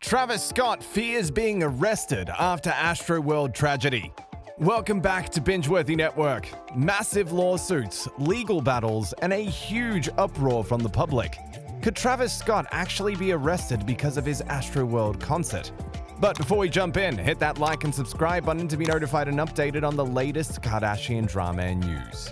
Travis Scott fears being arrested after AstroWorld tragedy. Welcome back to Binge-Worthy Network. Massive lawsuits, legal battles, and a huge uproar from the public. Could Travis Scott actually be arrested because of his AstroWorld concert? But before we jump in, hit that like and subscribe button to be notified and updated on the latest Kardashian drama and news.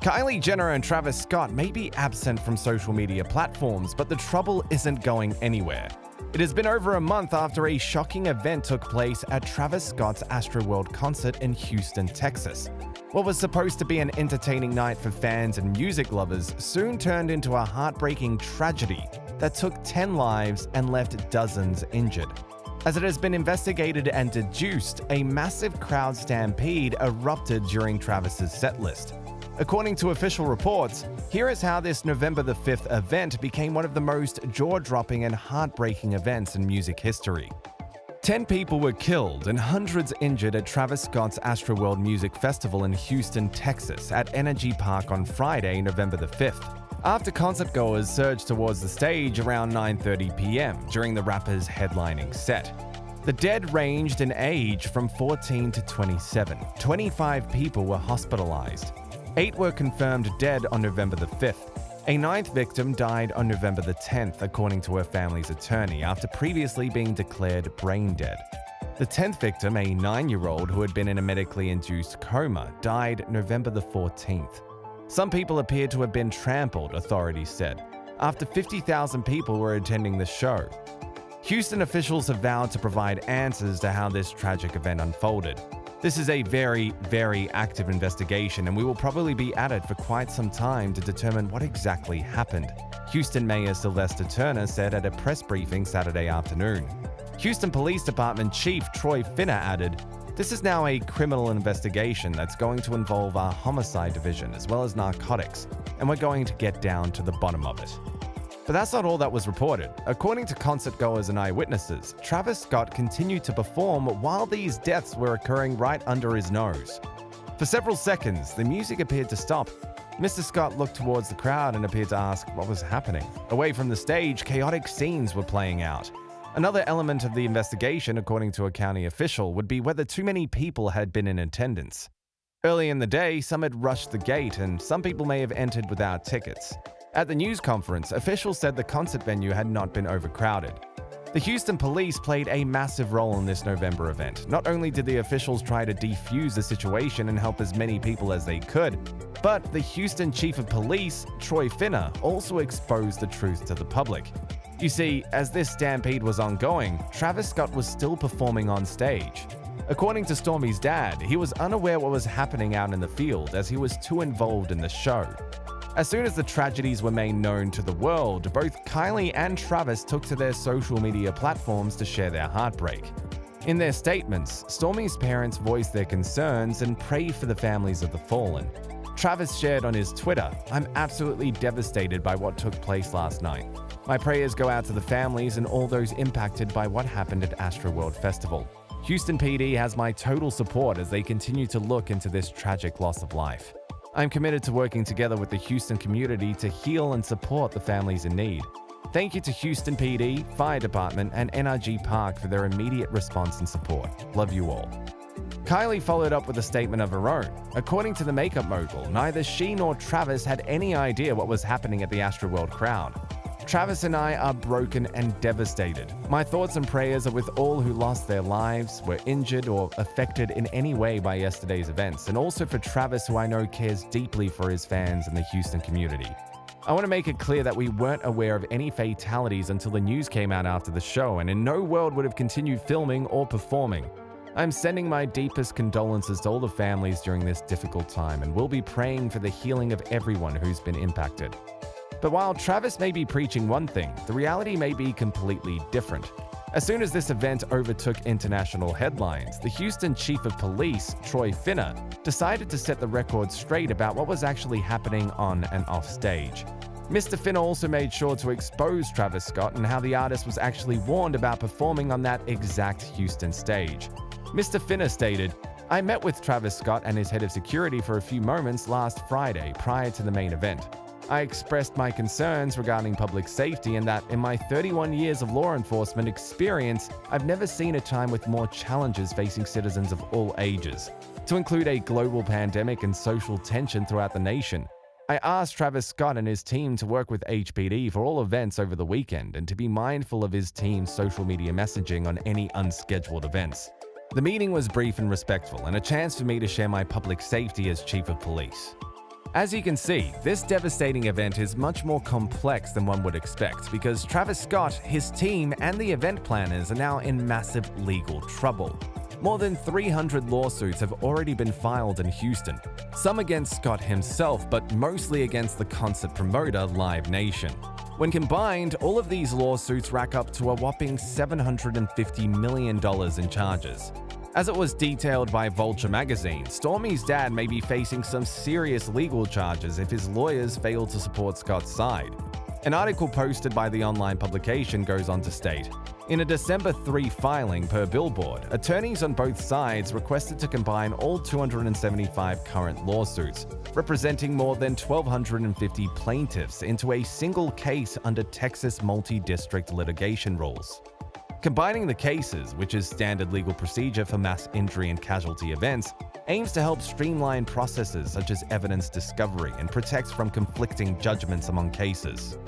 Kylie Jenner and Travis Scott may be absent from social media platforms, but the trouble isn't going anywhere. It has been over a month after a shocking event took place at Travis Scott's AstroWorld concert in Houston, Texas. What was supposed to be an entertaining night for fans and music lovers soon turned into a heartbreaking tragedy that took 10 lives and left dozens injured. As it has been investigated and deduced, a massive crowd stampede erupted during Travis's setlist. According to official reports, here is how this November the 5th event became one of the most jaw-dropping and heartbreaking events in music history. 10 people were killed and hundreds injured at Travis Scott's AstroWorld Music Festival in Houston, Texas at Energy Park on Friday, November the 5th, after concertgoers surged towards the stage around 9:30 p.m. during the rapper's headlining set. The dead ranged in age from 14 to 27. 25 people were hospitalized. 8 were confirmed dead on November the 5th. A 9th victim died on November the 10th, according to her family's attorney, after previously being declared brain dead. The 10th victim, a 9-year-old who had been in a medically induced coma, died November the 14th. Some people appeared to have been trampled, authorities said, after 50,000 people were attending the show. Houston officials have vowed to provide answers to how this tragic event unfolded. This is a very, very active investigation, and we will probably be at it for quite some time to determine what exactly happened, Houston Mayor Sylvester Turner said at a press briefing Saturday afternoon. Houston Police Department Chief Troy Finner added, "This is now a criminal investigation that's going to involve our homicide division as well as narcotics, and we're going to get down to the bottom of it." But that's not all that was reported. According to concertgoers and eyewitnesses, Travis Scott continued to perform while these deaths were occurring right under his nose. For several seconds, the music appeared to stop. Mr. Scott looked towards the crowd and appeared to ask what was happening. Away from the stage, chaotic scenes were playing out. Another element of the investigation, according to a county official, would be whether too many people had been in attendance. Early in the day, some had rushed the gate, and some people may have entered without tickets. At the news conference, officials said the concert venue had not been overcrowded. The Houston police played a massive role in this November event. Not only did the officials try to defuse the situation and help as many people as they could, but the Houston Chief of Police, Troy Finner, also exposed the truth to the public. You see, as this stampede was ongoing, Travis Scott was still performing on stage. According to Stormi's dad, he was unaware what was happening out in the field as he was too involved in the show. As soon as the tragedies were made known to the world, both Kylie and Travis took to their social media platforms to share their heartbreak. In their statements, Stormi's parents voiced their concerns and prayed for the families of the fallen. Travis shared on his Twitter, "I'm absolutely devastated by what took place last night. My prayers go out to the families and all those impacted by what happened at AstroWorld Festival. Houston PD has my total support as they continue to look into this tragic loss of life. I'm committed to working together with the Houston community to heal and support the families in need. Thank you to Houston PD, Fire Department, and NRG Park for their immediate response and support. Love you all." Kylie followed up with a statement of her own. According to the makeup mogul, neither she nor Travis had any idea what was happening at the AstroWorld crowd. "Travis and I are broken and devastated. My thoughts and prayers are with all who lost their lives, were injured, or affected in any way by yesterday's events, and also for Travis, who I know cares deeply for his fans and the Houston community. I want to make it clear that we weren't aware of any fatalities until the news came out after the show, and in no world would have continued filming or performing. I'm sending my deepest condolences to all the families during this difficult time, and we'll be praying for the healing of everyone who's been impacted." But while Travis may be preaching one thing, the reality may be completely different. As soon as this event overtook international headlines, the Houston Chief of Police, Troy Finner, decided to set the record straight about what was actually happening on and off stage. Mr. Finner also made sure to expose Travis Scott and how the artist was actually warned about performing on that exact Houston stage. Mr. Finner stated, "I met with Travis Scott and his head of security for a few moments last Friday prior to the main event. I expressed my concerns regarding public safety and that in my 31 years of law enforcement experience, I've never seen a time with more challenges facing citizens of all ages, to include a global pandemic and social tension throughout the nation. I asked Travis Scott and his team to work with HPD for all events over the weekend and to be mindful of his team's social media messaging on any unscheduled events. The meeting was brief and respectful, and a chance for me to share my public safety as Chief of Police. As you can see, this devastating event is much more complex than one would expect because Travis Scott, his team, and the event planners are now in massive legal trouble. More than 300 lawsuits have already been filed in Houston, some against Scott himself, but mostly against the concert promoter Live Nation. When combined, all of these lawsuits rack up to a whopping $750 million in charges. As it was detailed by Vulture magazine, Stormy's dad may be facing some serious legal charges if his lawyers fail to support Scott's side. An article posted by the online publication goes on to state, in a December 3 filing per Billboard, attorneys on both sides requested to combine all 275 current lawsuits, representing more than 1,250 plaintiffs, into a single case under Texas multi-district litigation rules. Combining the cases, which is standard legal procedure for mass injury and casualty events, aims to help streamline processes such as evidence discovery and protects from conflicting judgments among cases.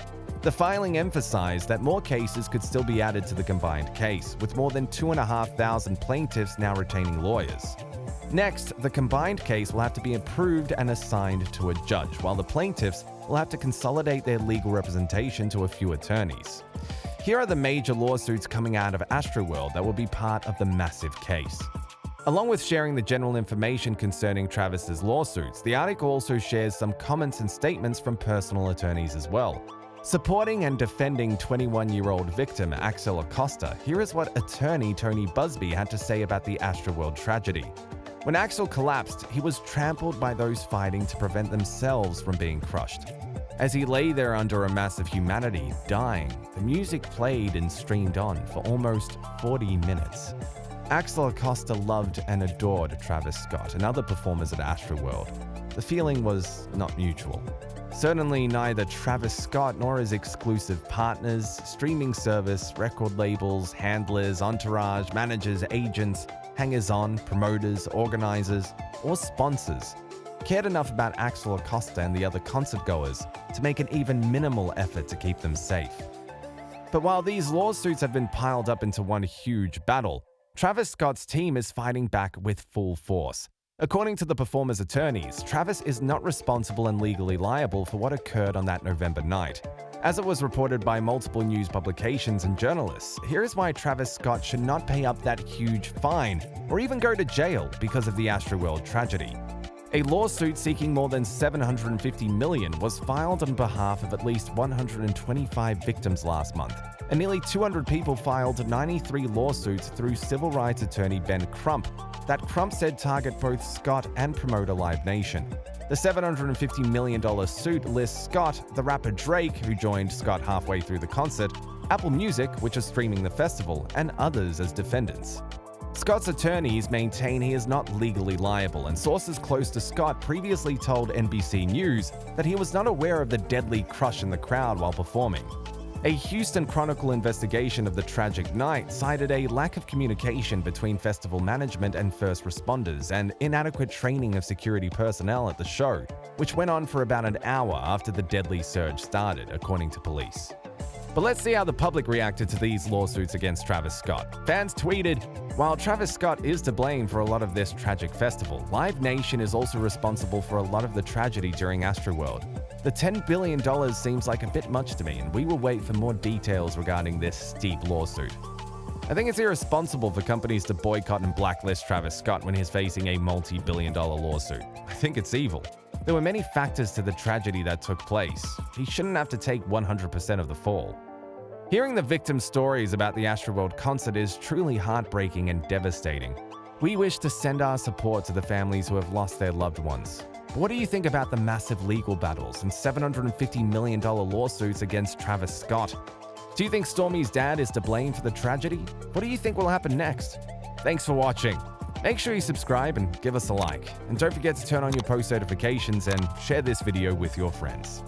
The filing emphasized that more cases could still be added to the combined case, with more than 2,500 plaintiffs now retaining lawyers. Next, the combined case will have to be approved and assigned to a judge, while the plaintiffs will have to consolidate their legal representation to a few attorneys. Here are the major lawsuits coming out of AstroWorld that will be part of the massive case. Along with sharing the general information concerning Travis's lawsuits, the article also shares some comments and statements from personal attorneys as well. Supporting and defending 21-year-old victim Axel Acosta, here is what attorney Tony Busby had to say about the AstroWorld tragedy. When Axel collapsed, he was trampled by those fighting to prevent themselves from being crushed. As he lay there under a mass of humanity, dying, the music played and streamed on for almost 40 minutes. Axel Acosta loved and adored Travis Scott and other performers at AstroWorld. The feeling was not mutual. Certainly neither Travis Scott nor his exclusive partners, streaming service, record labels, handlers, entourage, managers, agents, hangers-on, promoters, organizers, or sponsors cared enough about Axel Acosta and the other concert-goers to make an even minimal effort to keep them safe. But while these lawsuits have been piled up into one huge battle, Travis Scott's team is fighting back with full force. According to the performer's attorneys, Travis is not responsible and legally liable for what occurred on that November night. As it was reported by multiple news publications and journalists, here is why Travis Scott should not pay up that huge fine or even go to jail because of the AstroWorld tragedy. A lawsuit seeking more than $750 million was filed on behalf of at least 125 victims last month, and nearly 200 people filed 93 lawsuits through civil rights attorney Ben Crump that Crump said target both Scott and promoter Live Nation. The $750 million suit lists Scott, the rapper Drake, who joined Scott halfway through the concert, Apple Music, which is streaming the festival, and others as defendants. Scott's attorneys maintain he is not legally liable, and sources close to Scott previously told NBC News that he was not aware of the deadly crush in the crowd while performing. A Houston Chronicle investigation of the tragic night cited a lack of communication between festival management and first responders and inadequate training of security personnel at the show, which went on for about an hour after the deadly surge started, according to police. But let's see how the public reacted to these lawsuits against Travis Scott. Fans tweeted, "While Travis Scott is to blame for a lot of this tragic festival, Live Nation is also responsible for a lot of the tragedy during AstroWorld. The $10 billion seems like a bit much to me, and we will wait for more details regarding this steep lawsuit. I think it's irresponsible for companies to boycott and blacklist Travis Scott when he's facing a multi-billion-dollar lawsuit. I think it's evil. There were many factors to the tragedy that took place. He shouldn't have to take 100% of the fall." Hearing the victims' stories about the AstroWorld concert is truly heartbreaking and devastating. We wish to send our support to the families who have lost their loved ones. But what do you think about the massive legal battles and $750 million lawsuits against Travis Scott? Do you think Stormy's dad is to blame for the tragedy? What do you think will happen next? Thanks for watching. Make sure you subscribe and give us a like. And don't forget to turn on your post notifications and share this video with your friends.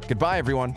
Goodbye, everyone.